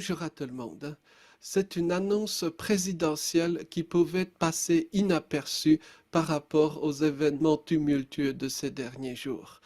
Bonjour à tout le monde, hein. C'est une annonce présidentielle qui pouvait passer inaperçue par rapport aux événements tumultueux de ces derniers jours.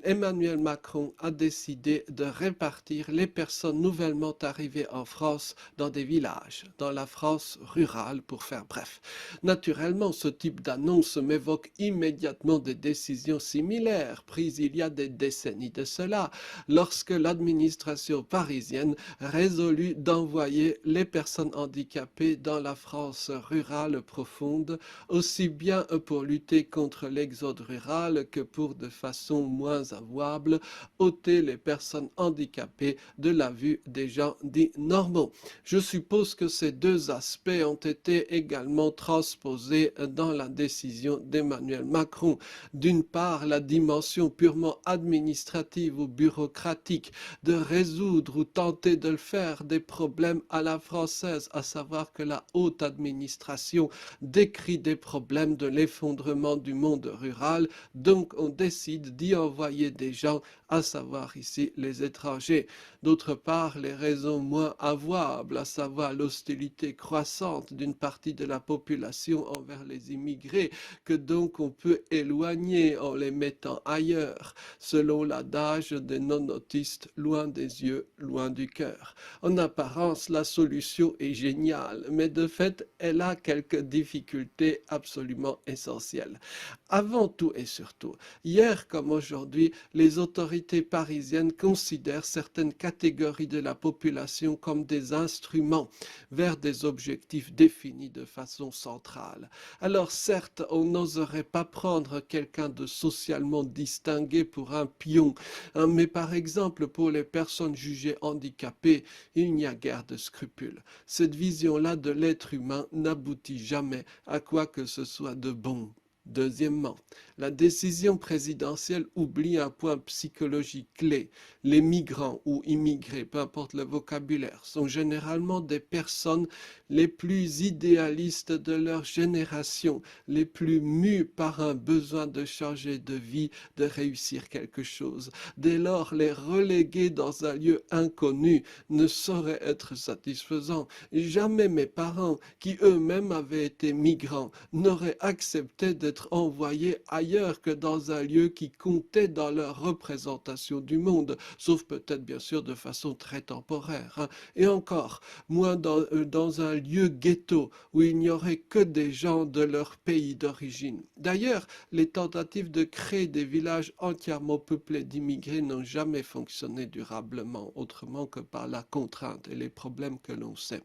Emmanuel Macron a décidé de répartir les personnes nouvellement arrivées en France dans des villages, dans la France rurale pour faire bref. Naturellement, ce type d'annonce m'évoque immédiatement des décisions similaires prises il y a des décennies de cela, lorsque l'administration parisienne résolut d'envoyer les personnes handicapées dans la France rurale profonde, aussi bien pour lutter contre l'exode rural que pour, de façon moins avouable, ôter les personnes handicapées de la vue des gens dits normaux. Je suppose que ces deux aspects ont été également transposés dans la décision d'Emmanuel Macron. D'une part, la dimension purement administrative ou bureaucratique de résoudre ou tenter de le faire des problèmes à la française, à savoir que la haute administration décrit des problèmes de l'effondrement du monde rural, donc on décide d'y envoyer des gens, à savoir ici les étrangers. D'autre part, les raisons moins avouables, à savoir l'hostilité croissante d'une partie de la population envers les immigrés, que donc on peut éloigner en les mettant ailleurs, selon l'adage des non-autistes, loin des yeux, loin du cœur. En apparence, la solution est géniale, mais de fait, elle a quelques difficultés absolument essentielles. Avant tout et surtout, hier comme aujourd'hui, les autorités parisiennes considèrent certaines catégories de la population comme des instruments vers des objectifs définis de façon centrale. Alors certes, on n'oserait pas prendre quelqu'un de socialement distingué pour un pion, hein, mais par exemple pour les personnes jugées handicapées, il n'y a guère de scrupules. Cette vision-là de l'être humain n'aboutit jamais à quoi que ce soit de bon. Deuxièmement, la décision présidentielle oublie un point psychologique clé. Les migrants ou immigrés, peu importe le vocabulaire, sont généralement des personnes les plus idéalistes de leur génération, les plus mues par un besoin de changer de vie, de réussir quelque chose. Dès lors, les reléguer dans un lieu inconnu ne saurait être satisfaisant. Jamais mes parents, qui eux-mêmes avaient été migrants, n'auraient accepté d'être envoyés ailleurs que dans un lieu qui comptait dans leur représentation du monde, sauf peut-être bien sûr de façon très temporaire, hein. Et encore, moins dans un lieu ghetto où il n'y aurait que des gens de leur pays d'origine. D'ailleurs, les tentatives de créer des villages entièrement peuplés d'immigrés n'ont jamais fonctionné durablement, autrement que par la contrainte et les problèmes que l'on sait.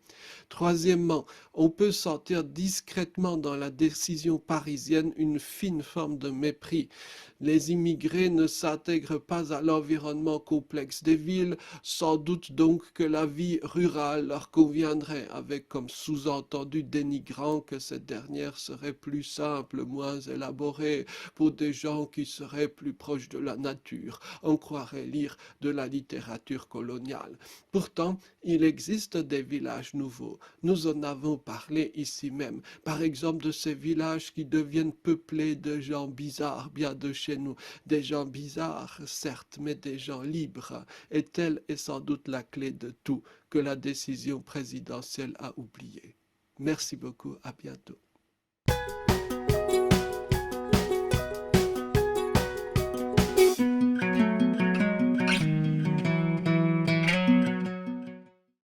Troisièmement, on peut sentir discrètement dans la décision parisienne une fine forme de mépris. Les immigrés ne s'intègrent pas à l'environnement complexe des villes, sans doute donc que la vie rurale leur conviendrait, avec comme sous-entendu dénigrant que cette dernière serait plus simple, moins élaborée, pour des gens qui seraient plus proches de la nature. On croirait lire de la littérature coloniale. Pourtant, il existe des villages nouveaux. Nous en avons parlé ici même. Par exemple, de ces villages qui deviennent peuplés de gens bizarres, bien de chez nous. Des gens bizarres, certes, mais des gens libres. Et telle est sans doute la clé de tout que la décision présidentielle a oublié. Merci beaucoup, à bientôt.